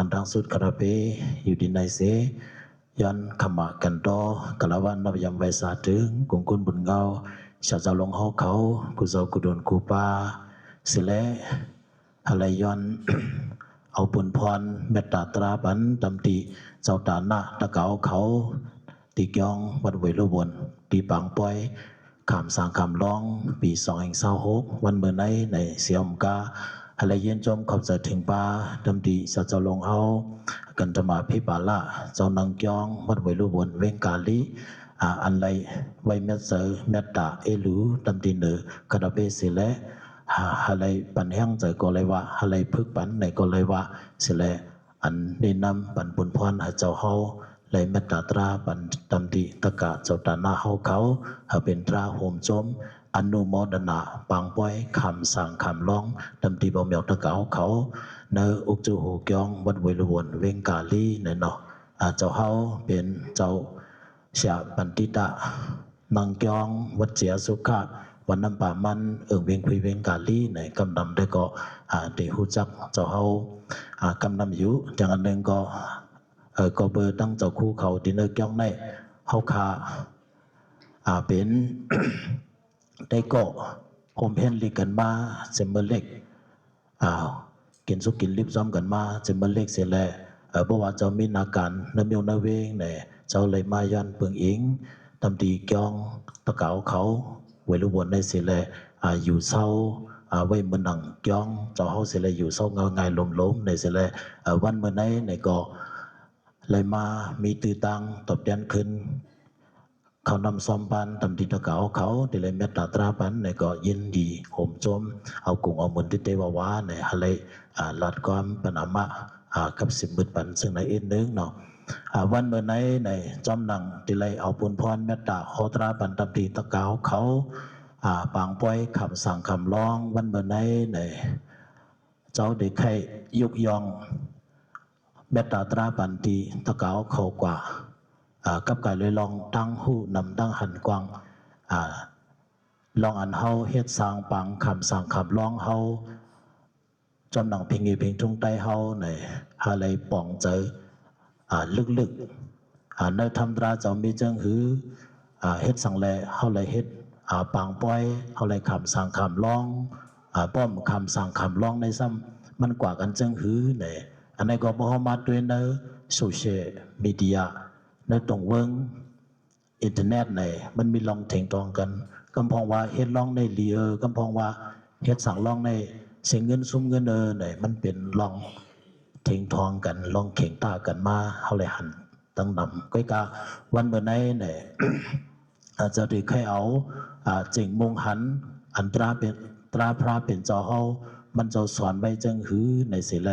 มันดังสุดกระเปอยู่ดินในเสย้อนขมากันโตกะละวันนับยำไว้สาถึงกุงกุนบุญเงาชาเจ้าลงเฮาเขากุเจ้ากุดนกูปาสิเลอะไรย้อน เอาปุนพรเมตตาตราบันตำติเจ้าตาหน้าตะเกาเขาตีกยองวัดเวลุวนตีปังปอยขามสางขามร้องปี226วันเมื่อไหนในเสียมกาอะไรเย็นจมขอบจะถึงปาดำดีเจ้าลงเอากันธรรมาพิบาละเจ้านังกยองวัดเวลุวนเวงกาลีอันไรไวเมตเซอร์เมตตาเอลูดำดีเนอกระเบสิเลอะไรปันแห้งใจก็เลยว่าอะไรพึกปันในก็เลยว่าสิเลอันนี้นำปันบุญพรให้เจ้าเฮาเลยเมตตาตราปันตำดีตะกะเจ้าตาหน้าเฮาเขาเป็นตราโฮมจมอนุโมทนาปังป้อยคำสั่งคำร้องตำดีบ่เมียวตะกะเฮาเขาเนออุกจูหูกยองวัดเวลุวนเวงกาลีในเนาะเจ้าเฮาเป็นเจ้าเสียปันติตะนังกยองวัดเสียสุขะวันน้ำป่ามันเวียงคุยเวียงกาลีในกำนำได้ก็ได้หูจักเจ้าเฮากำนำอยู่อย่างอันหนึ่งก็เบอร์ตั้งเจ้าคู่เขาดินเนอร์กยองในเฮาคาเป็น ได้ก็โฮมเพนลีกันมาเซมเบอร์เล็กกินสุกินลิบซ้อมกันมาเซมเบอร์เล็กเสียแลเพราะว่าเจ้ามีนาการน้ำเมียวนาเวงเนี่ยเจ้าเลยมายันเปิงอิงตำดีกยองตะเกาเขาเวลุวนในเสียแลอยู่เศร้าไว้มันดังกยองเจ้าเฮาเสียแลอยู่เศร้าเงาไงล้มในเสียแลวันเมื่อไหนในก็เลยมามีตือตังตบแดนขึ้นเขานำซอมปันตำดีตะเกาเขาได้เลยเมตตาตราปันในก็ยินดีโหมจมเอากุ้งเอาหมุนที่เตวาวาในฮะเลยลัดความปนามะกับสิบมืดปันซึ่งในอินนึงเนาะวันเมื่อไหนในจอมหนังที่เลยเอาปุนพรเมตตาโคตราปันตำดีตะเกาเขาปางป้อยคำสั่งคำร้องวันเมื่อไหนในเจ้าเด็กให้ยุกยองเมตตาตราปันตีตะเกาเขากว่ากับการเลยลองตั้งหูนำตั้งหันกวางลองอันเฮาเฮ็ดสร้างปังคำสั่งคำร้องเฮาจำหนังเพียงอีเพียงทุ่งใต้เฮาในหาเลยป่องเจอลึกๆในธรรมราเจ้ามีจังหือเฮ็ดสั่งแลเฮาเลยเฮ็ดปังป้อยเฮาเลยคำสั่งคำร้องป้อมคำสั่งคำร้องในซ้ำมันกว่ากันจังหือในอันนี้ก็บ่เฮามาด้วยในโซเชียลมีเดียในตรงเวิงอินเทอร์เน็ตในมันมีลองเถ่งตองกันกำพองว่าเฮ็ดลองในเลียกำพองว่าเฮ็ดสั่งลองในเสียเงินซุ้มเงินในมันเป็นลองเถ่งทองกันลองเข่งตากันมาเฮาเลยหันตั้งนำก้อยกาวันเมื่อไหนใน อาจจะได้ให้เอาเจิงมุงหันอันตราเป็นตราพระเป็นเจ้าเฮามันเจ้าสอนไว้จังหือในสิแล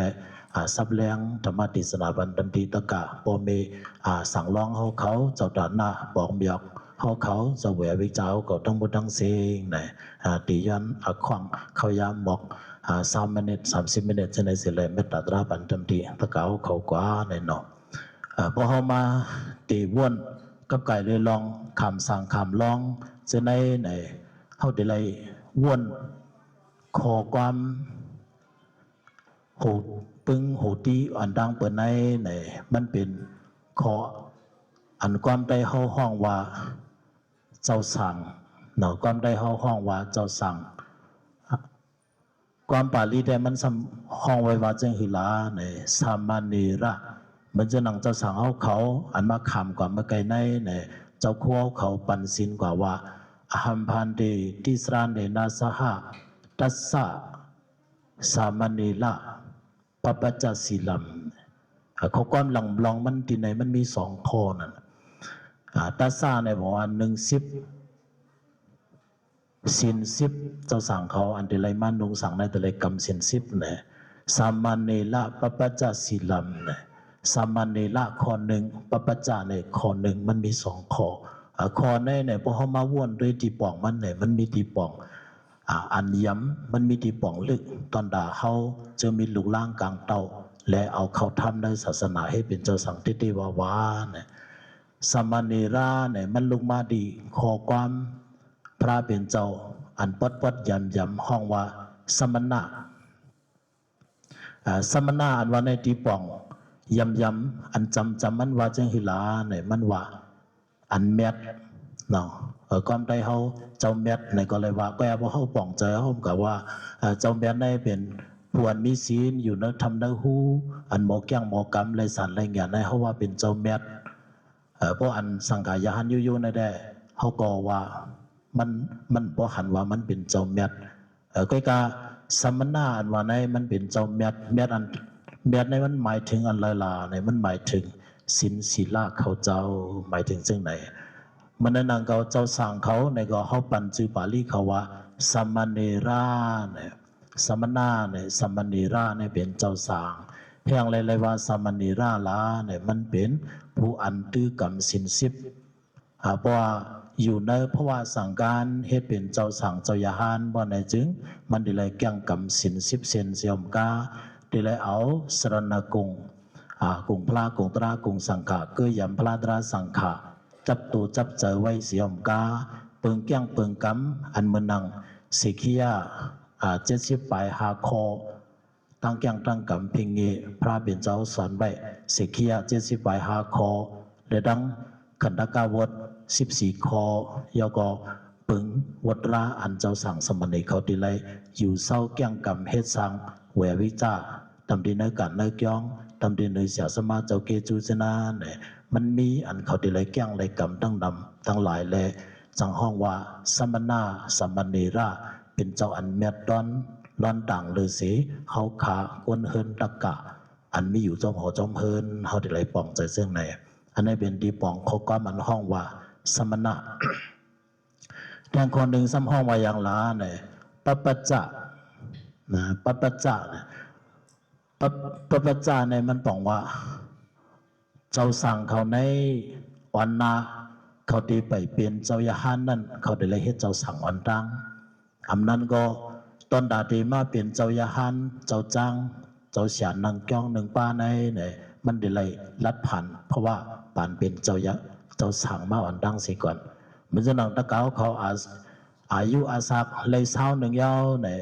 ซับแรงธรรมติสนาบันดันทีตะกะปอเมสั่งร้องเฮาเขาเจ้าดาหน้าบอกเบียกเฮาเขาเจ้าแหววิเจ้าก็ต้องบ่ทั้งเสียงในตียันขวางเขายามบอก3 นาที 30 นาทีจะในสิแลเมตตาตราบันดันทีตะกะเขากว่าในเนาะพอเฮามาตีวนกับไก่เลยลองคำสั่งคำร้องจะในเฮาได้เลยวนขอความโหปึงโหตีอันดังเปิดในมันเป็นขออันความได้เฮาห้องว่าเจ้าสั่งเนาะความได้เฮาห้องว่าเจ้าสั่งความปาลีได้มันห้องไว้ว่าจังหือลาในสามานีระมันจะนั่งเจ้าสั่งเฮาเขาอันมาคำกว่าเมื่อไกลในเจ้าคู่เขาปันสินกว่าว่าอหัมพันเดติสรานเดนาสหะตัสสะสามานีละปปัจจศีลัมเขาความหลังบลองมันที่ไหนมันมี2 ข้อนั่นตัสสะในบอกว่า1 ศีล 10เจ้าสั่งเขาอันเดลัยมันนุงสั่งในแต่ละกรรมศีล 10เนี่ยสามานีละปปัจจศีลัมเนี่ยสามานีละข้อ 1ปปัจจาในข้อ 1มันมี2 ข้อข้อในพอเขามาว่นด้วยตีป่องมันเนี่ยมันมีตีป่องอันย้ำมันมีตีป่องลึกตอนด่าเขาจะมีลูกล่างกลางเตาและเอาเขาทำในศาสนาให้เป็นเจ้าสังทิฏฐิวาวาเนี่ยสามานีราเนี่ยมันลงมาดีขอความพระเป็นเจ้าอันปัดย้ำห้องว่าสมณะอันว่าในตีป่อง ยำอันจำมันว่าจังหิลาเนี่ยมันว่าอันเม็ดเนาะก่อนได้เฮาเจ้าเม็ดเนี่ยก็เลยว่าก็บ่เฮาป่องใจเฮากับว่าเจ้าเม็ดได้เป็นผู้อันมีศีลอยู่ในธรรมในหูอันหมอแก้งหมอกรรมไรสันไรเงี้ยในเฮาว่าเป็นเจ้าเม็ดเพราะอันสังขายหันอยู่ๆในได้เฮาก็ว่ามันบ่หันว่ามันเป็นเจ้าเม็ดก็กะสมณะอันว่าในมันเป็นเจ้าเม็ดอันเม็ดในมันหมายถึงอันลาในมันหมายถึงศีลศีลเขาเจ้าหมายถึงจังไหนมันนั่งเขาเจ้าสั่งเขาในก็เฮาปันจือบาลีเขาว่าสมณเนราเนี่ยสมณะเนี่ยสมณเนราเนี่ยเป็นเจ้าสั่งเพียงเลยว่าสมณเนราลาเนี่ยมันเป็นผู้อันตื้อกรรมศีล10เพราะว่าอยู่ในเพราะว่าสั่งการเฮ็ดเป็นเจ้าสั่งเจ้ายาหานบ่ในจึงมันได้เลยแก่งกรรมศีล10เซนเสียมกาได้เลยเอาสรณกุงกุงพระกุงตรากุงสังฆะเกยยำพระตราสังฆะจับตัวจับเจอไว้เสียมกาเปิงแก้งเปิงกำอันมือนังสิขียา70 ปลายหาคอตั้งแก้งตั้งกำพิงเงพระเป็นเจ้าสอนไว้สิขียา70 ปลายหาคอเดดังขันธกาวด14 คอยก็ปึงวัดราอันเจ้าสั่งสมณีเขาดีเลยอยู่เศร้าแก้งกำเฮ็ดสังแหววิจาตำดีในการในก้องตำดีในเสียสมาเจ้าเกจูจนาเนี่ยมันมีอันเขาดีเลยแก้งเลยกำตั้งดำตั้งหลายเลยจังห้องว่าสมณะสมณีราเป็นเจ้าอันเม็ดร้อนต่างเลยสิเขาขากวนเฮินตะกะอันมีอยู่จอมหอจอมเฮินเขาดีเลยป่องใจเสื่องในอันนี้เป็นดีป่องเขาก็มันห้องว่าสมณะแต่คนหนึ่งซ้ำห้องว่าอย่างล้าเนี่ยปัปปัจจะนะปัปปัจจะเนี่ยปัปปัจจะเนี่ยมันป่องว่าเจ้าสั่งเขาในวันนาเขาตีไปเป็นเจ้ายาหานนั่นเขาได้เลยเฮ็ดเจ้าสั่งวันตังอำนั้นก็ตอนดาดีมาเป็นเจ้ายาหานเจ้าจังเจ้าเสียนนางจ้องหนึ่งป้าในเนี่ยมันได้เลยลัดผ่านเพราะว่าปานเป็นเจ้าสั่งมาวันตังสิก่อนมันจะนั่งตะเกาเขาอายุอาศักเลยเศร้าหนึ่งยาวเนี่ย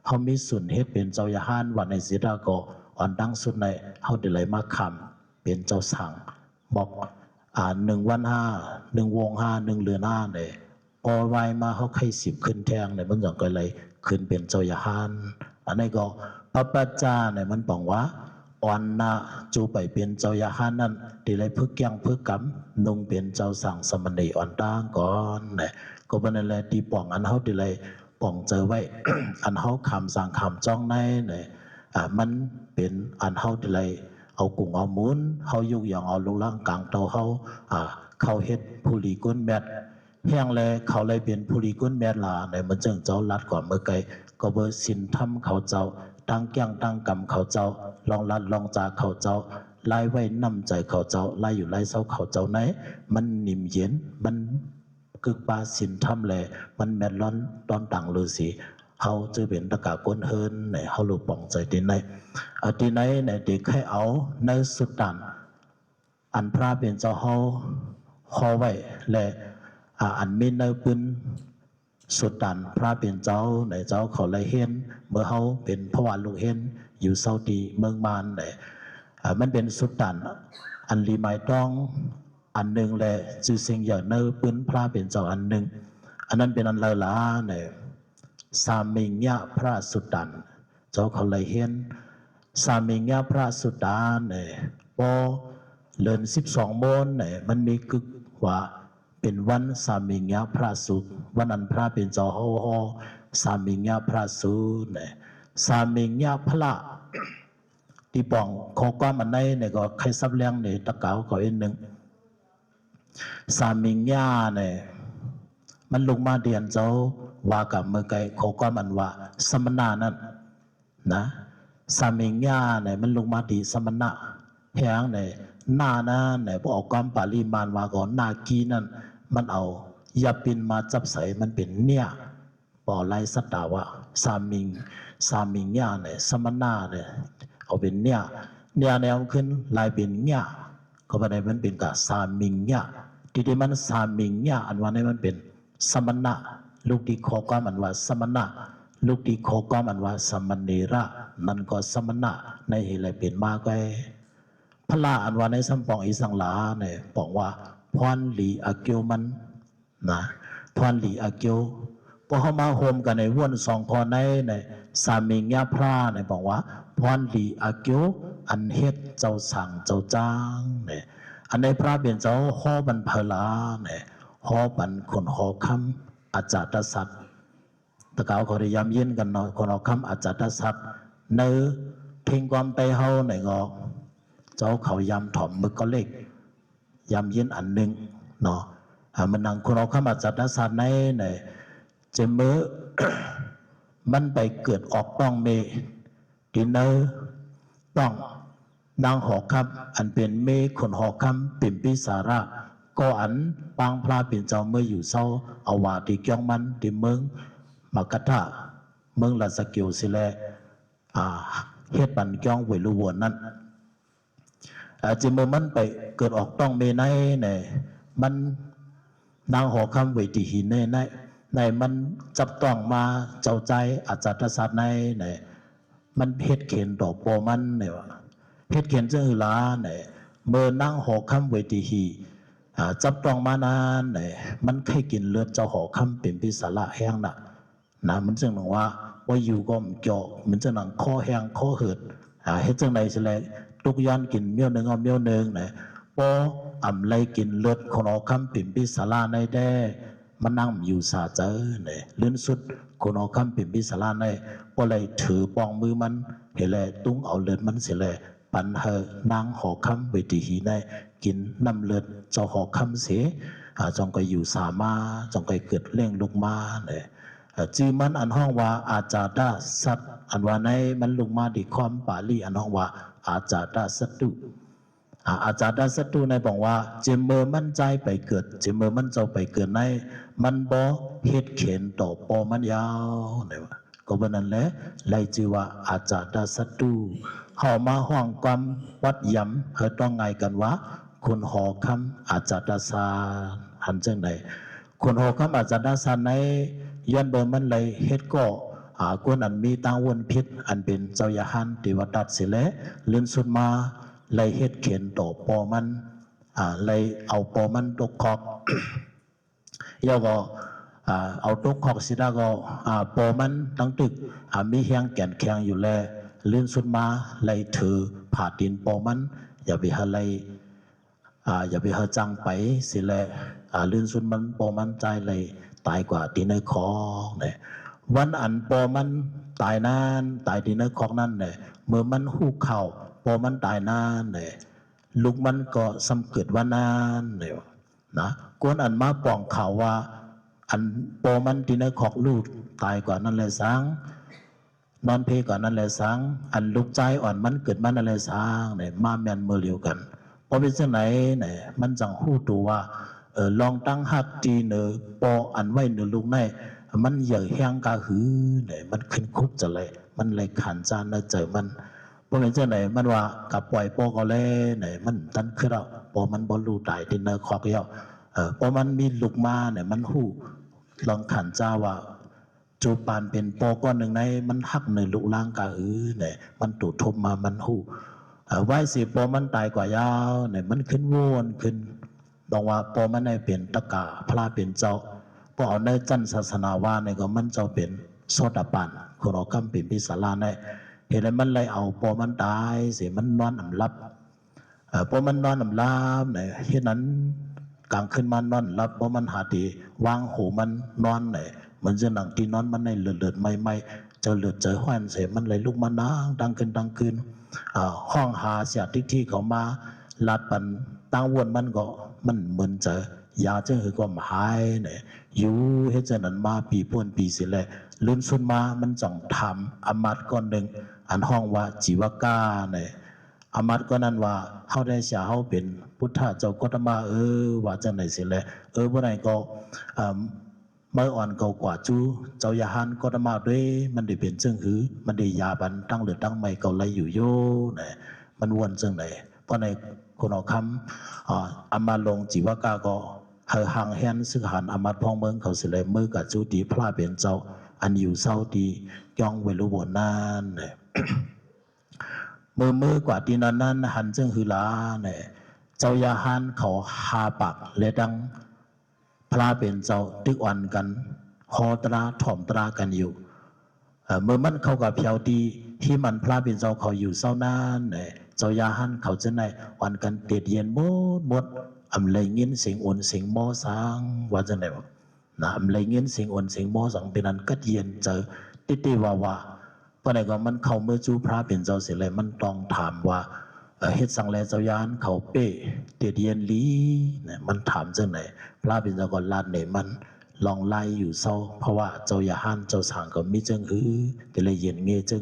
เขามีส่วนเฮ็ดเป็นเจ้ายาหานวันในศิลาก็วันตังสุดในเขาได้เลยมาคำเป็นเจ้าสั่งบอก1 วัน 5 1 วง 5 1 เดือน 5เนี่ยอไว้มาเขาใคร10ขึ้นแทงเนี่ยมันอย่างก็เลยขึ้นเป็นเจ้ายาหานอันนี้ก็ปัปปัจจาเนี่ยมันบอกว่าอ่อนนาจูไปเป็นเจ้ายาหานนั่นดีเลยพึกแก้งพึกกำนุ่งเป็นเจ้าสั่งสมณีอ่อนต่างก่อนเนี่ยก็เป็นอะไรตีป่องอันเขาดีเลยป่องเจอไว้ อันเขาคำสั่งคำจ้องในเนี่ยมันเป็นอันเขาดีเลยเอากุ้งเอาหมุนเขายุกอย่างเอาลูกล่างกลางเตาเขาเฮ็ดผู้ลีก้นแมดแห้งเลยเขาเลยเป็นผู้ลีก้นแมดลาในมันจึงเจ้าลัดก่อนเมื่อไกลก็เบอร์สินทำเขาเจ้าตั้งแก้งตั้งกำเขาเจ้าลองลัดลองจากเขาเจ้าไล่ไว้นำใจเขาเจ้าไล่อยู่ไล่เศร้าเขาเจ้าไหนมันนิ่มเย็นมันกึกปาสินทำเลยมันแมดร้อนตอนต่างฤาษีเขาจะเป็นตะกาก้นเฮินในเขาหลุดป่องใจที่ไหนที่ไหนในเด็กให้เอาในสุดดันอันพระเป็นเจ้าเขาขอไว้และอันมีในปืนสุดดันพระเป็นเจ้าในเจ้าเขาเลยเห็นเมื่อเขาเป็นพระวานลูกเห็นอยู่เซาดีเมืองมานในมันเป็นสุดดันอันรีไม้ต้องอันหนึ่งและจือเสียงอย่างในปืนพระเป็นเจ้าอันหนึ่งอันนั้นเป็นอันเลาในสามิงยะพระสุดดันเจ้าเขาเลยเห็นสามิงยะพระสุดาเนี่ยพอเลิน12 โมงเนี่ยมันมีกึกว่าเป็นวันสามิงยะพระสุดวันนั้นพระเป็นเจ้าโฮสามิงยะพระสุดเนี่ยสามิงยะพระที่ป่องโคก้ามันในเนี่ยก็ใครซับเลี้ยงเนี่ยตะเกาเขาอีกหนึ่งสามิงยะเนี่ยมันลงมาเดียนเจ้าว่ากับเมื่อไกลโคก้ามันว่าสมณะนั้นนะสามิงญาเนี่ยมันลงมาดีสมณะแหงเนี่ยหน้านั้นเนี่ยพอออกความปาลีมานว่าก่อนหน้ากีนั่นมันเอายาปินมาจับใส่มันเป็นเนี่ยปอไล่สตาวะสามิงญาเนี่ยสมณะเนี่ยเอาเป็นเนี่ยแนวขึ้นลายเป็นเนี่ยก็ไปในมันเป็นกับสามิงญาที่มันสามิงญาอันว่าในมันเป็นสมณะลูกดีโคก็มันว่าสมณะลูกดีโคก็มันว่าสมณีระนั่นก็สมณะในเหตุเป็นมาไก พระลาอันว่าในสัมปองอีสังหลาเนี่ยบอกว่าพรหลีอาเกียวมันนะพรหลีอาเกียวพอเขามาโฮมกันในวนสองคนในสามีญาพระเนี่ยบอกว่าพรหลีอาเกียวอันเฮ็ดเจ้าสั่งเจ้าจ้างเนี่ยอันในพระเป็นเจ้าห่อบันเพลาเนี่ยห่อบันคนห่อคำอาจารย์สัตว์ตะเกาเขาได้ย้ำเย็นกันเนาะคนห่อคำอาจารย์สัตว์เนื้อเพ่งความไปเฮาในงอเจ้าเขายำถ่อมมึกก็เล็กยำเย็นอันหนึ่งเนาะมันนั่งคนเอาเข้ามาจัดนักสัตว์ในเจมือ มันไปเกิดออกต้องเมดินเนอร์ต้องนางหอกคำอันเป็นเมคนหอกคำปิ่มพิสาระก็อันปางพระเป็นเจ้าเมื่ออยู่เศร้าเอาว่าดีเกี่ยงมันดีเมืองมากระทะเมืองลาสกิวสิแลเฮ็ดปันเกี่ยงเวลุวนนั้นจิเมื่อมันไปเกิดออกต้องเมในเนี่ยมันนางหอคำเวทีหินในมันจับต้องมาเจ้าใจอาจารย์ศาสตร์ในมันเฮ็ดเข็นดอกโปมันเนี่ยเฮ็ดเข็นเจ้าหือล้าเนี่ยเมื่อนางหอคำเวทีหีจับต้องมานานเนี่ยมันใครกินเลือดเจ้าหอคำเป็นพิศาละแห้งน่ะนะมันจึงหนังว่าอยู่ก็มันเจาะมันจะหนังข้อแห้งข้อเหือดเฮ็ดจังไหนสิแลตุกย้อนกินเมี่ยวหนึ่งเอาเมี่ยวหนึ่งเนี่ยพออ่ำไล่กินเลือดคนเอาคำปิ่มพิศาลาในแด่มันนั่งอยู่สาเจอเนี่ยลื่นสุดคนเอาคำปิ่มพิศาลาในพอเลยถือปองมือมันเห็นเลยตุ้งเอาเลือดมันเสียเลยปันเฮนางหอคำเวทีหีในกินน้ำเลือดเจ้าหอคำเสียจงก็อยู่สามาจงก็เกิดเร่งลุกมาเนี่ยจีมันอันห้องว่าอาจารย์สัตอันว่าในมันลงมาดีความปาลีอันห้องว่าอาจารย์สัตตุอาจารย์สัตตุในบอกว่าเจมเมอร์มั่นใจไปเกิดเจมเมอร์มั่นเจ้าไปเกิดในมันบ่เฮ็ดเข็นต่อปอมันยาวเนี่ยก็เป็นนั้นแหละไล่ชื่อว่าอาจารย์สัตตุเฮามาห้องความวัดย้ำเฮาต้องไงกันว่าคนหอคำอาจารย์ศาสตร์หันจังไหนคนหอคำอาจารย์ศาสตร์ในย้อนเบอร์มันเลยเฮ็ดก็กวนอันมีตังวนพิษอันเป็นเจ้ายาหันติวตัดสิเลเลื่อนสุดมาเลยเฮ็ดเข็นต่อปอมันเลยเอาปอมันตกคอกย่อก็เอาตกคอกสิดาก็ปอมันตั้งตึกมีแห้งแก่นแข็งอยู่แลเลื่อนสุดมาเลยถือผ่าดินปอมันอย่าไปหาเลยอย่าไปหาจังไปสิแลเลื่อนสุดมันปอมันใจเลยตายกว่าตีในคอเนี่ยวันอันปอมันตายนานตายตีในคอกนั่นเนี่ยเมื่อมันหูเข่าปอมันตายนานเนี่ยลูกมันก็สำเกิดว่านานเนี่ยนะกวนอันมาป่องข่าวว่าอันปอมันตีในคอกลูกตายกว่านั่นเลยสังนอนเพกว่านั่นเลยสังอันลูกใจอ่อนมันเกิดมันนั่นเลยสังเนี่ยมาแมนเมื่อเดียวกันพอเป็นเช่นไหนเนี่ยมันจังหู้ตัวว่าลองตั้งหักจีเนอปออันไว้เนอลูกในมันใหญ่แห้งกาหือเนี่ยมันขึ้นคุกจะเลยมันเลยขันจานเจอมันพวกนี้เจ้าไหนมันว่ากับปล่อยปอก็เลยเนี่ยมันตันขึ้นเราปอมันบอลลูตายที่เนอคอกเยาปอมันมีลูกมาเนี่ยมันหูลองขันจ้าว่าจูปานเป็นปอก้อนหนึ่งในมันหักเนอลูกล่างกาหือเนี่ยมันตูดทบมามันหูไหวสิปอมันตายกว่ายาวเนี่ยมันขึ้นวนขึ้นบอกว่าปอมันในเป็นตะกาพระเป็นเจ้าพอเอาในจันศาสนาว่าในก็มันเจ้าเป็นโซดาปันคนเอาคำเป็นพิศาลาในเห็นแล้วมันเลยเอาปอมันตายเสียมันนอนอ่ำลับปอมันนอนอ่ำลับเนี่ยเห็นนั้นกลางขึ้นมานอนลับปอมันหาตีวางหูมันนอนเนี่ยมันจะหนังตีนอนมันในเลือดไม่เจอเลือดเจอห้อนเสียมันเลยลุกมานั่งดังขึ้นห้องหาเสียที่เขามาลาดปันตั้งวนมันก็มันเหมือนเจอยาเจ้าหือก็หายเนี่ยอยู่ให้เจนั้นมาปีพ่นปีสิแลลื่นสุดมามันจ่องทำอมัดก้อนหนึ่งอันห้องว่าจีวกาเนี่ยอมัดก็นั้นว่าเขาได้เสียเขาเป็นพุทธะเจ้ากตมาว่าจังไหนสิแลเมื่อไหร่ก็เมื่ออ่อนเก่ากว่าจูเจ้ายาหันกตมาด้วยมันได้เป็นเจ้าหือมันได้ยาบันตั้งหรือตั้งไม่เก่าไรอยู่โย่เนี่ยมันวนจังไหนเพราะในคนเอาคำอามาลงจีวกาก็เฮาหางแฮนซึ่งหันอามาพองเมืองเขาสิเลยมือกับจูดีพระเป็นเจ้าอันอยู่เศร้าดีย่องเวลุบนนานเนี่ย มือกว่าที่นั้นหันจึงหือลาเนี่ยเจ้ายาหันเขาหาปักเลดังพระเป็นเจ้าตึกวันกันหอตราถ่อมตรากันอยู่เมื่อมันเข้ากับเพียวดีที่มันพระเป็นเจ้าเขาอยู่เศร้านานเนี่ยเจ้ายาหันเขาจะในวันกันเตียดเย็นหมดอำเลยยินเสียงอุ่นเสียงหม้อสังว่าจะไหนนะอำเลยยินเสียงอุ่นเสียงหม้อสังเป็นนั้นก็เย็นเจอติว่าเพราะไหนก็มันเข้าเมื่อจูพระเป็นเจ้าเสร็จเลยมันต้องถามว่าเฮ็ดสังแลเจ้ายานเขาเป้เตียดเย็นลีเนี่ยมันถามจังไหนพระเป็นเจ้าก็ลาดเนี่ยมันลองไล่อยู่เศร้าเพราะว่าเจ้ายาหันเจ้าสางก็มีจังแต่เลยเย็นเงยจัง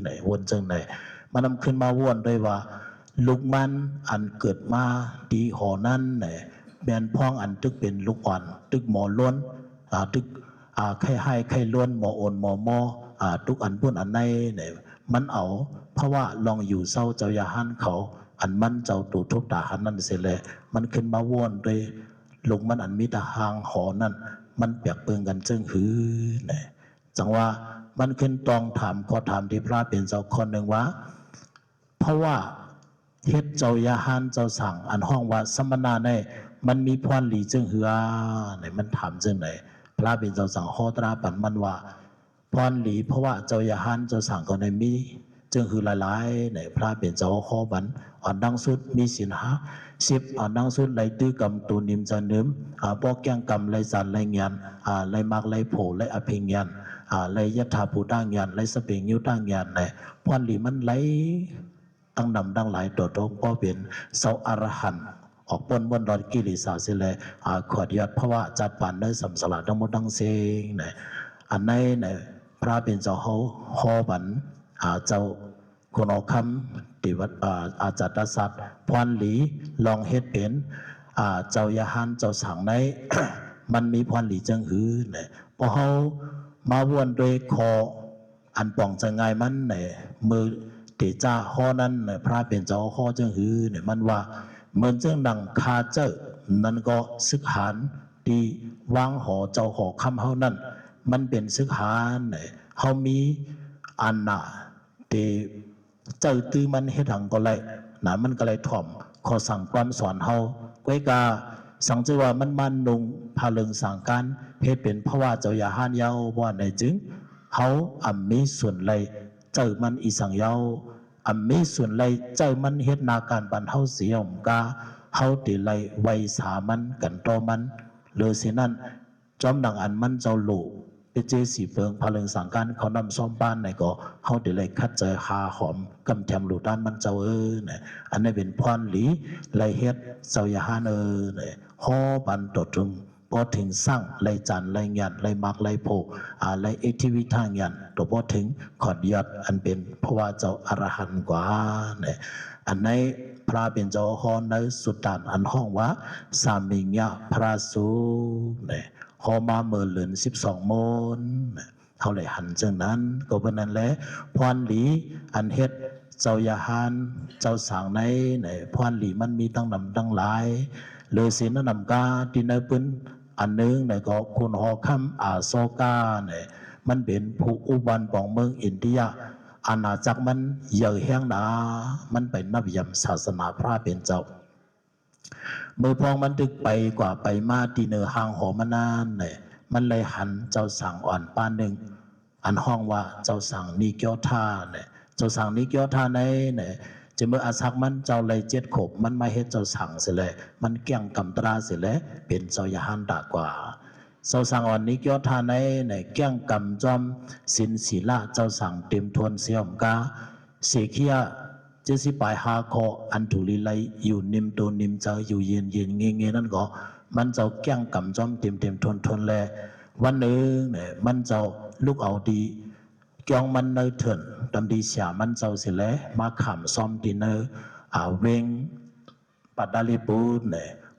ไหนวนจังไหนมันนำขึ้นมาวนด้วยว่าลูกมันอันเกิดมาดีหอนั้นเนี่ยแมนพ้องอันตึกเป็นลูกอ่อนตึกหมอล้วนตึกไข่ให้ไข่ล้วนหมอโอนหมอมอทุกอันพุ่นอันในเนี่ยมันเอาเพราะว่าลองอยู่เศร้าเจ้ายาหันเขาอันมันเจ้าตูทุกตาหันนั่นเสร็จเลยมันขึ้นมาวนด้วยลูกมันอันมีตาหางหอนั่นมันเปียกเปื้อนกันจึงเนี่ยจังว่ามันขึ้นตองถามขอถามที่พระเป็นเจ้าคนหนึ่งว่าเพราะว่าเฮ็ดเจ้ายาหันเจ้าสั่งอันห้องว่าสมณะในมันมีพรหลีจึงเนี่ยมันถามจึงไหนพระเป็นเจ้าสั่งโหตราปันมันว่าพรหลีเพราะว่าเจ้ายาหันเจ้าสั่งก็ในมีจึงหลายๆในพระเป็นเจ้าข้อบันอ่อนดังสุดมีศีล10อ่อนดังสุดไหลตื้อกำตูนิมจะนึมปอกแกงกำไหลสันไหลเงียนไหลมักไหลโผไหลอภิญญาณไหลยถาภูตั้งญาณไหลสเปงยิ้วตั้งญาณในพรหลีมันไหลตั้งนำตั้งหลายตัวตรงก็เป็นเสาอรหันต์ออกปนบนรอดกิริสาเสเลยขอดยอดเพราะว่าจัดปานได้สัมสละทั้งหมดทั้งเซงเนี่ยอันในพระเป็นเจ้าเขาฮอบันเจ้าคนอคำติวัดอาจารย์ศัตร์พรหลีลองเฮ็ดเป็นเจ้ายาหันเจ้าสั่งใน มันมีพรหลีจังเนี่ยพอเขามาวนโดยคออันป่องจะไงมันเนี่ยมือเตจ้าข้อนั้นเนี่ยพระเป็นเจ้าข้อจังเนี่ยมันว่าเหมือนเจ้าหนังคาเจ้านั่นก็ซึกหานที่วางหอเจ้าหอคำเขานั่นมันเป็นซึกหานเนี่ยเขามีอันน่ะที่เจ้าตื้อมันเฮ็ดหังก็เลยนะมันก็เลยถ่อมขอสั่งความสอนเฮาก้อยกาสังเจว่ามันนุงพาเลิงสั่งการเฮ็ดเป็นเพราะว่าเจ้าอย่าห้านเยาว่าในจึงเฮามีส่วนไรเจ้ามันอีสังเยามีส่วนไรเจ้ามันเฮ็ดนาการบันเฮาเสียมกาเฮาติไรไวสามันกันต่อมันเลยสินั่นจอมดังอันมันเจ้าโลเจสีเฟิงพลังสังการเขานำซ่อมบ้านในก็เขาเดี๋ยวเลยคัดเจอหาหอมกำแถมหลุดด้านมันเจ้าเนี่ยอันนี้เป็นพรหลีไรเฮ็ดเจ้าอย่าหาเนี่ยฮอบันตดจุงพอถึงสร้างไรจันไรเงียนไรมักไรโพไรเอทิวิทางเงียนตัวพอถึงขอดยอดอันเป็นเพราะว่าเจ้าอรหันต์กว่าเนี่ยอันในพระเป็นเจ้าฮอในสุดด่านอันห้องว่าสามิญญาพระสูเนี่ยพอมาเมื่อเหลือน12 โมนเขาเลยหันจังนั้นก็เป็นนั้นแหละพรหลีอันเฮ็ดเจ้ายาหันเจ้าสางในพรหลีมันมีตั้งนำตั้งหลายเลยเสนนำกาที่ในปืนอันนึงก็คุณหอคำโซกามันเป็นผู้อุบันปองเมืองอินเดียอาณาจักรมันเยอะแห้งหนามันเป็นนับยำศาสนาพระเป็นเจ้าเมื่อพองมันดึกไปกว่าไปมาตีเนอห่างหอมานานมันเลยหันเจ้าสั่งอ่อนป้านหนึ่งอันห้องว่าเจ้าสั่งนิเกียวท่าเจ้าสั่งนิเกียวท่าจะเมื่ออาศักมันเจ้าเลย7 ขบมันมาเฮ็ดเจ้าสั่งเสียเลยมันเกี่ยงกำตราเสียเลยเป็นเจ้ายาหันดากว่าเจ้าสั่งอ่อนนิเกียวท่าเกี่ยงกำจอมสินศีละเจ้าสั่งเต็มทวนเสียมกาเสียเคียเจสิปายหาคออันถูลีไลอยู่นิมตัวนิมเจ้าอยู่เย็นเงี้ยนั่นก็มันเจ้าแก้งกำจอมเต็มทนแลวันหนึ่งมันเจ้าลูกเอาดีเกี่ยงมันเนยเถินดำดีเสียมันเจ้าเสียแล้วมาขำซ้อมดีเนอเวงปัดดาลิปู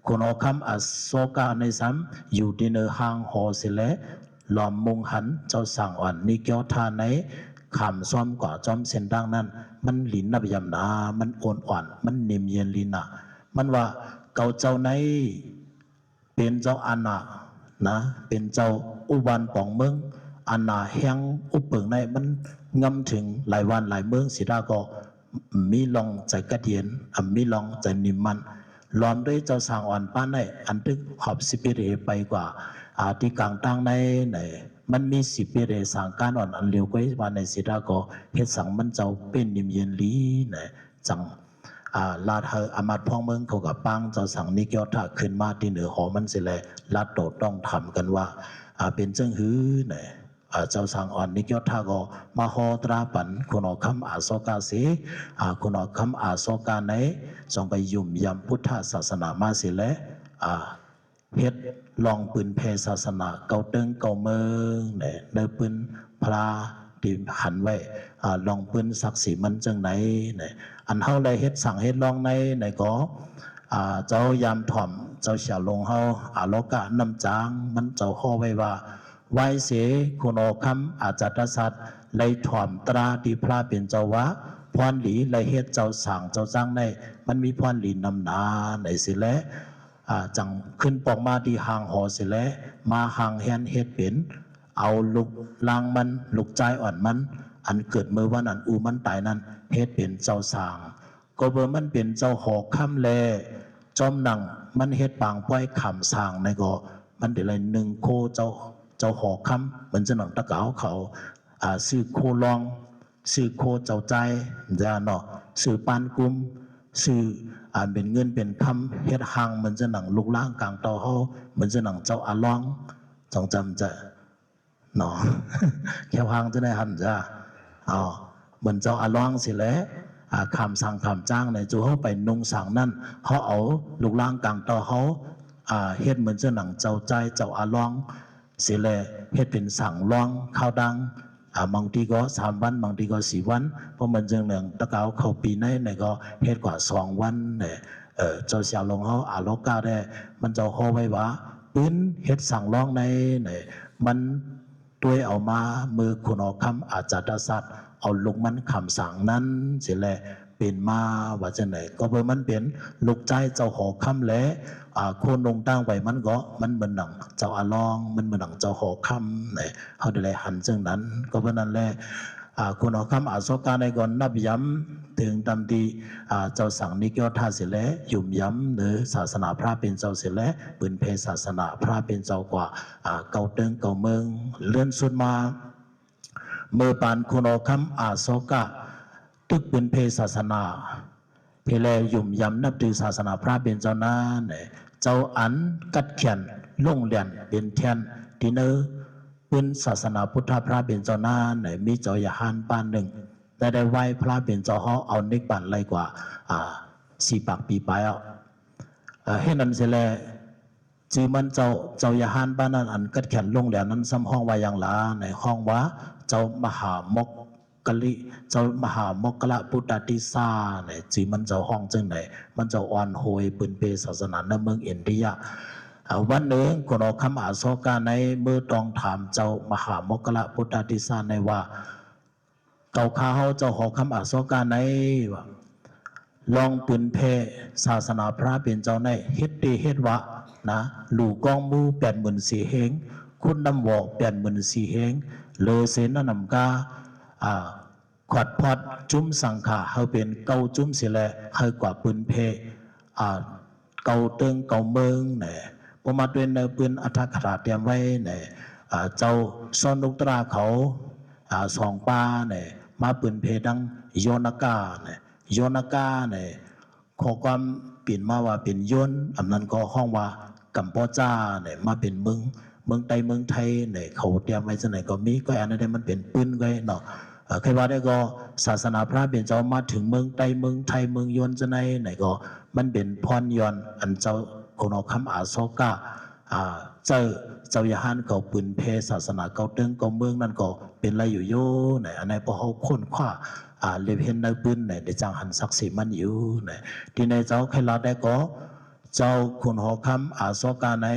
คนเอาคำโซกาในซ้ำอยู่ดีเนห่างหอเสียแล้วหลอมมุงหันเจ้าสั่งอ่อนนี่เกี่ยวทานขำซ้อมกว่าจอมเส้นดังนั้นมันหลินนับยำนามันโอนอ่อนมันเนียมเย็นลินะมันว่าเก่าเจ้าในเป็นเจ้าอาณานะเป็นเจ้าอุบานป่องเมืองอาณาแห้งอุปเปิงในมันงำถึงหลายวันหลายเมืองสิดาก็ มีลองใจกระเดียนมีลองใจนิมมันล้อมด้วยเจ้าสางอ่อนป้านในอันทึกหอบสิปิเรไปกว่าที่กลางตั้งในมันมีสิปิเรสางการอ่อนอันเร็วกว่าวันในสิดาก็เฮ็ดสังมันเจ้าเป็นนิมเย็นลีจังลาดเฮออามาดพ่องเมืองเขากับปังเจ้าสังนิกยอดถ้าขึ้นมาที่เหนือหอมันสิแลลาดโตต้องทำกันว่าเป็นเจ้งหื้อเจ้าสังอ่อนนิกยอดท่าก็มาฮอตราปันคุณอคำอาโซกาเสคุณอคำอาโซกาในส่งไปยุ่มยำพุทธศาสนามาสิแลเฮ็ดลองปืนเพศาสนาเกาเติงเกาเมืองเนปืนพลาที่หันไว้ลองปืนศักดิ์ศรีมันจังไหนอันเฮาเลยเฮ็ดสั่งเฮ็ดลองในก็เจ้ายามถ่อมเจ้าเสียลงเฮาโลกะน้ำจางมันเจ้าข้อไว้ว่าไว้เสคุณอคำอาจารย์สัตว์ไล่ถ่อมตราที่พระเป็นเจ้าวะพรหลีไล่เฮ็ดเจ้าสั่งเจ้าจ้างในมันมีพรหลีนำนาในสิแลจังขึ้นปอกมาที่ห่างหอสิแลมาห่างแฮนเฮ็ดเป็นเอาลูกลางมันลูกใจอ่อนมันอันเกิดเมื่อวันอันอูมันตายนั้นเฮ็ดเป็นเจ้าสั่งก็เบอร์มันเป็นเจ้าหอกค่ำแลจอมหนังมันเฮ็ดปางป้อยขำสั่งในก็มันเดี๋ยวไรหนึ่งโคเจ้าหอกค่ำมันจะหนังตะเกาเขาซื้อโคลองซื้อโคเจ้าใจจะเนาะซื้อปานกุมซื้อเป็นเงินเป็นคำเฮ็ดหังมันจะหนังลูกล่างกลางต่อเขามันจะหนังเจ้าอาลองจงจำจะเนาะแค่หังจะได้หันจ้าเหมือนเจ้าอาลองสิแหละคำสั่งคำจ้างในจูเขาไปนุ่งสั่งนั่นเขาเอาลูกล่างกลางต่อเขาเฮ็ดเหมือนจะหนังเจ้าใจเจ้าอาลองสิแหละเฮ็ดเป็นสั่งล่องข้าวดังบางทีก็3 วันบางทีก็4 วันเพราะมันจึงหนึ่งตะเกาเข้าปีในก็เฮ็ดกว่า2 วันเจ้าเสียลงเขาโลกาได้มันเจ้าข้อไว้ว่าปืนเฮ็ดสั่งล่องในมันด้วยเอามามือคุณอคำอาจารย์สัตว์เอาลูกมันคำสั่งนั้นสิแหละเป็นมาว่าจะไหนก็เพื่อมันเป็นลูกใจเจ้าหอคำและโคนลงตั้งไว้มันก็มันเหมือนหนังเจ้าอาลองมันเหมือนหนังเจ้าหอคำเขาได้หันเช่นนั้นก็เพราะนั้นแหละคุณหอคำอาโศกาในก่อนนับย้ำถึงตามที่เจ้าสั่งนิกยอท่าเสร็จแล้วยุ่มย้ำหรือศาสนาพระเป็นเจ้าเสร็จแล้วปืนเพศาสนาพระเป็นเจ้ากว่าเก่าเติงเก่าเมืองเลื่อนสุดมาเมื่อปานคุณหอคำอาโศกะตึกเป็นเพศศาสนาเพลยุ่มยำนับถือศาสนาพระเป็นเจ้านาเจ้าอันกัดเขียนลงเรียนเป็นแทนที่เนอเป็นศาสนาพุทธพระเป็นเจ้านามีเจ้าอย่าหันปานหนึ่งแต่ได้ไหวพระเป็นเจ้าเขาเอานิกบันไรกว่า4 ปากปีไปเห็นนั้นเสร็จแล้วจีมันเจ้าอย่าหันปานนั้นอันกัดเขียนลงเรียนนั้นซ้ำห้องว่าอย่างละในห้องว่าเจ้ามหามกกลิเจ้ามหามกละพุทธติสาจีมันเจ้าห้องจึงไหนมันเจ้าอ่อนโหยปืนเปศาสนาในเมืองอินเดียวันหนึ่งคนอคำอาโศกาในเมื่อต้องถามเจ้ามหามกละพุทธติสาในว่าเก่าข้าเขาเจ้าหอคำอาโศกาในว่าลองปืนเพศาสนาพระเป็นเจ้าในเฮ็ดดีเฮ็ดวะนะหลู่กองมู84,000เฮงคุณน้ำวอก84,000เฮงเลเสนนำกาขวัดพอดจุ้มสังขาเขาเป็นเกาจุ้มเสียแลเขากว่าปืนเพเกาเติงเกาเมืองพอมาด้วยในปืนอัฐขราเตรียมไว้เจ้าซ่อนลูกตราเขา2 ป้ามาปืนเพดังโยนากาโยนากาขอความเปลี่ยนมาว่าเป็นยนอันนั้นก็ห้องว่ากัมพูชามาเป็นเมืองไทยเมืองไทยเขาเตรียมไว้จะไหนก็มีก็อันนั้นมันเป็นปืนไว้เนาะใครว่าได้ก็ศาสนาพระเป็นเจ้ามาถึงเมืองไทยเมืองไทยเมืองยนจะไหนก็มันเป็นพรยนอันเจ้าคนอคำอาโศกะเจ้าอย่าหันเขาปืนเพศาสนาเก่าเติงเก่าเมืองนั่นก็เป็นไรอยู่โย่อันไหนพอเขาค้นคว้าเลเห็นในปืนในจังหันศักดิ์ศรีมันอยู่ที่ในเจ้าใครว่าได้ก็เจ้าคุณหอคำอาโศกาใน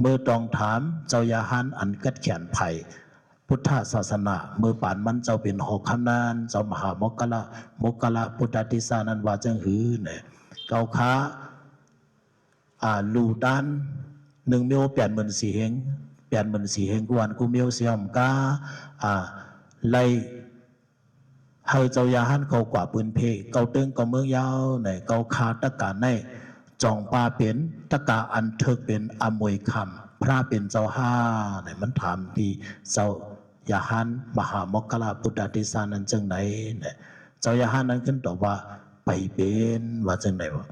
เมื่อต้องถามเจ้ายาหันอันกัดแขนไผ่พุทธศาสนาเมื่อป่านมันเจ้าเป็นหกคำนานเจ้ามหามกละพุทธติสานันว่าจังหือเกาค้าลูด้าน1 เมียว84,000เฮง84,000กวนกูเมียวเสียมกาไล่ เฮาเจ้ายาหันเขากว่าปืนเพเกาตึงเกาเมืองยาวในเกาคาตะกาในจองปาเป็นตะกาอันเทิกเป็นอมวยคำพระเป็นเจ้าห้าในมันถามที่เจ้ายาหันมหามกลาพุทธติสานั้นจังไหนเนี่ยเจ้ายาหันนั้นขึ้นตอบว่าไปเป็นว่าจังไหนวะ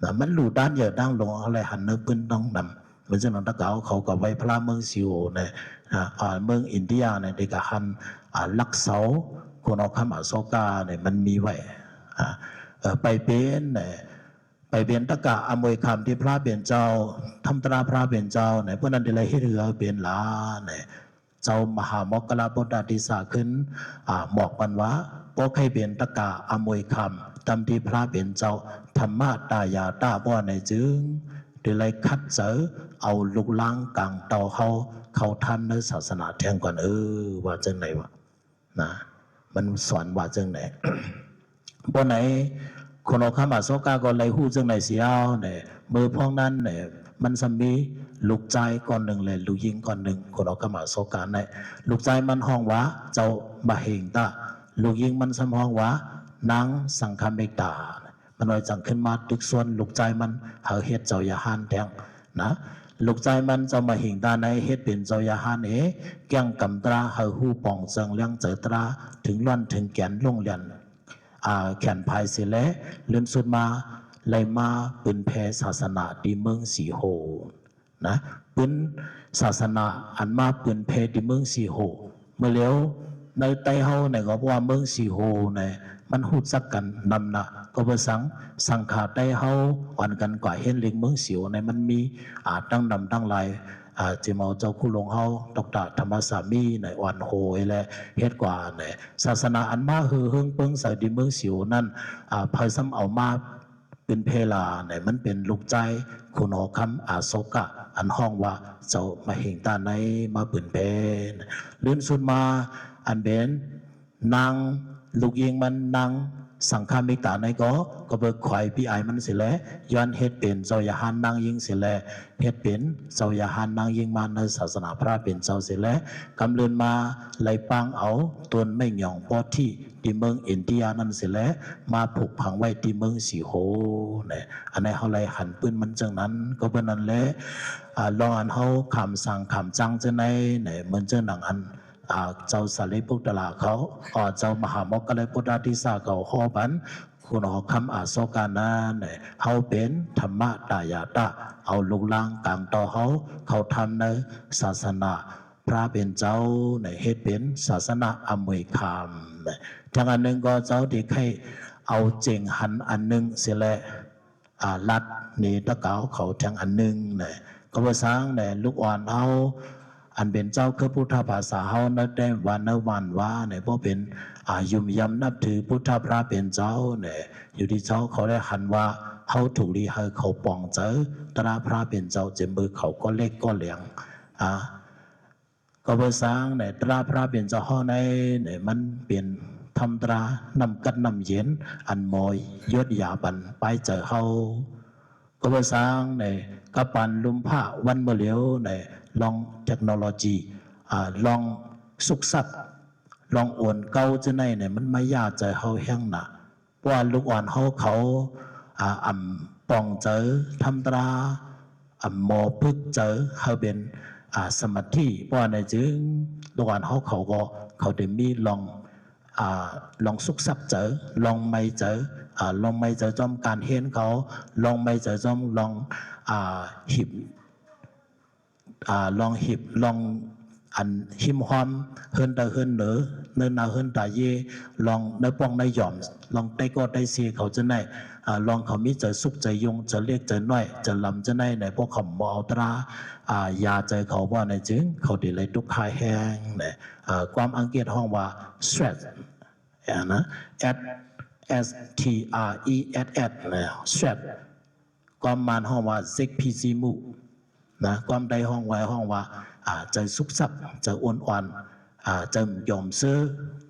นะมันหลู่ด้านเยอะด้านลงอะไรหันเนื้อปืนต้องนำเหมือนจังนั้นตะเกาเขากับไว้พระเมืองซิโอเนี่ยเมืองอินเดียเนี่ยเด็กหันลักเสาคนเอาคำอโศกาเนี่ยมันมีไว้ไปเป็นเนี่ยไปเป็นตะกะอมวยคำที่พระเปลี่ยนเจ้าทำตราพระเปลี่ยนเจ้าเนี่ยพวกนั้นเดลัยให้เรือเปลี่ยนลาเนี่ยเจ้ามหามกลาบดาติสาขึ้นหมอกปันวะพวกให้เปลี่ยนตะกะอมวยคำตามที่พระเปลี่ยนเจ้าธรรมะตายาตาบ่ในจึงเดลัยคัดเจอเอาลูกล้างกลางเตาเขาทันในศาสนาแทงก่อนว่าจังไหนวะนะมันสอนว่าจังไหน บนไหนคนเอาคำอาโศกาก็เลยหู้จังไหนเสียวเนี่ยมือพองนั้นเนี่ยมันสมีลูกใจก่อนหนึ่งเลยลูกยิงก่อนหนึ่งคนเอาคำอาโศกาเนี่ยลูกใจมันห้องวะเจ้าบะเหงตาลูกยิงมันสมห้องวะนางสังคเมตตามันลอยจังขึ้นมาตึกส่วนลูกใจมันเฮาเฮ็ดเจ้ายาหันแทงนะลูกใจมันเจ้ามาเหงตาในเฮ็ดเป็นเจ้ายาหันแก้งกำตราเฮาหู้ป่องเจิงเลี้ยงเจอตราถึงล้อนถึงแก่นลงเรียนแขนภายเสและเลื่อนสุดมาไลมาปืนแพศาสนาดีเมืองสีโหนะปืนศาสนาอันมาปืนแพดีเมืองสีโหเมื่อเลี้ยวในไต้เฮาเนี่ยก็ว่าเมืองสีโหเนี่ยมันหูจักกันนำนะก็เพื่อสังขาไต้เฮาอ่อนกันกว่าเห็นเลียงเมืองสิวในมันมีตั้งนำตั้งลายจิมาเจ้าคู่หลวงเฮาดอกตาธรรมสามีในอ่อนโหยและเฮ็ดกว่าในศาสนาอันมาฮือเฮิงเปิงใส่ดิเมืองสิวนั่นพายซ้ำเอามาเป็นเพลาในมันเป็นลูกใจคุณหอคำอาโศกะอันห้องว่าเจ้ามาเห็นตาในมาปืนเพนลื่นสุดมาอันเบนนางลูกยิงมันนางสังฆามิตาในก็เบิกข่อยพี่ไอมันสิแลย้อนเฮ็ดเป็นเจ้ายาหันนางยิงสิแลเฮ็ดเป็นเจ้ายาหันนางยิงมาในศาสนาพระเป็นเจ้าสิแลกำเรินมาไล่ปังเอาตนไม่หย่องปอที่ที่เมืองอินเดียนั่นสิแลมาผูกพังไว้ที่เมืองสีโหเนี่ยอันไหนเขาไล่หันปืนมันจังนั้นก็เป็นนั้นแหละลองอันเขาคำสั่งคำจังจะในเนี่ยเหมือนเจ้าหนังอันเจ้าสารีบุตรลาเขาเจ้ามหามกเลยพุทธาธิสาเขาหอบันคุณหอคำอาโศกานาเนี่ยเขาเป็นธรรมะตายาตะเอาลูกล่างกลางต่อเขาทำในศาสนาพระเป็นเจ้าในเฮ็ดเป็นศาสนาอเมริกามทั้งอันหนึ่งก็เจ้าที่ให้เอาเจงหันอันหนึ่งเสียแหละรัดนี่ตะเกาเขาทั้งอันหนึ่งเนี่ยก็ภาษาเนี่ยลูกอ่อนเอาอันเป็นเจ้าคือพุทธภาษาเฮานัดได้วันว่าเนี่ยเพราะเป็นยุ่มยำนับถือพุทธพระเป็นเจ้าเนี่ยอยู่ที่เจ้าเขาได้หันว่าเฮาถูกดีเฮาเขาปองเจอตราพระเป็นเจ้าเจมือเขาก็เล็กก็เหลียงก็ภาษาเนี่ยตราพระเป็นเจ้าเฮาในเนี่ยมันเป็นทำตรานำกัดนำเย็นอันมอยยศยาบันไปเจอเฮาก็ภาษาเนี่ยกระปันลุมผ้าวันเมื่อเลี้ยวเนี่ยลองเทคโนโลยีลองสุขสัตว์ลองโอนเก้าจะในเนี่ยมันไม่ยากใจเขาแห้งหนะเพราะลูกอ่อนเขาปองเจอทำตราหมอพึกเจอเขาเป็นสมาธิเพราะในจึงลูกอ่อนเขาได้มีลองสุขสัตว์เจอลองไม่เจอลองไม่เจอจอมการเห็นเขาลองไม่เจอจอมลองหิบลองหิบลองอันหิมหอมเฮินตาเฮินเหนือเนินนาเฮินตาเยลองในป้องในหย่อมลองได้ก็ได้เสียเขาจะไหนลองเขามีใจสุขใจยงจะเรียกใจน้อยจะลำจะไหนในพวกเขาบ่เอาตรายาใจเขาว่าในจึงเขาดีเลยทุกข์คายแห้งเนี่ยความอังกฤษห้องว่า stress นะ S T R E S S เนี่ย stress ความมันห้องว่า ZPC มุนะความใดห้องไว้ห้องว่าจะสุขสับจะอ้วนอ่อนจะยอมซื้อ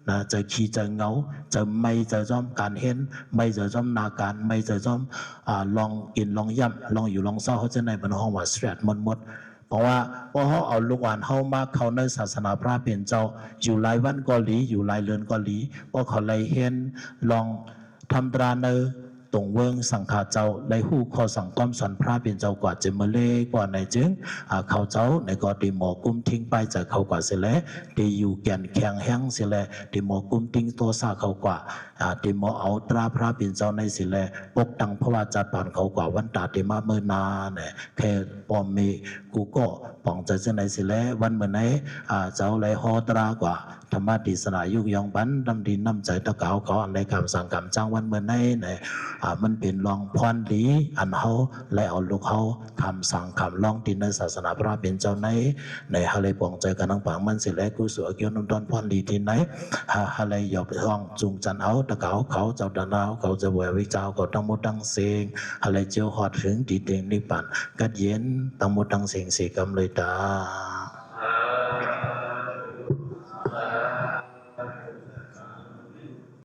นะจะขี้จะเงาจะไม่จะจอมการเห็นไม่จะจอมนาการไม่จะจอมลองกินลองย่ำลองอยู่ลองเศร้าเขาจะในบนห้องว่าสตรทหมด เพราะว่าพอเขาเอาลูกหลานเขามาเขาในศาสนาพระเป็นเจ้าอยู่หลายวันก็หลีอยู่หลายเดือนก็หลีเพราะเขาเลยเห็นลองทำตราเนอตรงเวิงสังฆาเจ้าได้หู้ขอสังก้อมสอนพระเป็นเจ้ากว่าจะมาเล่กว่าในจึงเขาเจ้าในก็ดีหมอกุ้มทิ้งไปจากเขากว่าเสียแล้วดีอยู่แก่นแข็งแห้งเสียแล้วดีหมอกุ้มทิ้งตัวซาเขากว่าดีหมอเอาตราพระเป็นเจ้าในเสียแล้วปกตังพระวาจาปานเขากว่าวันตาดีมาเมื่อนาเนี่ยแค่ปอมมีกูก็ป่องใจเส้นในเสียแล้ววันเมื่อไหนเจ้าเลยฮอตรากว่าธรรมะดีสนายุกยองบันดำดินน้ำใจตะเกาเขาอันในคำสั่งคำจ้างวันเมื่อไหนเนี่ยมันเป็นลองพรดีอันเขาและเอาลูกเขาคำสั่งคำลองดินในศาสนาพระเป็นเจ้าในฮาเลยปองใจกันทั้งปางมันเสร็จแล้วกูสวดเกี่ยวน้ำต้นพรดีที่ไหนฮาเลยหยอบห้องจุงจันเอาตะเกาเขาเจ้าดานาวเขาจะเววิเจ้าเขาตั้งมุตั้งเสงฮาเลยเจียวหอดถึงดีเด่งนิพพานกัดเย็นตั้งมุตั้งเสงสีกำเลยตา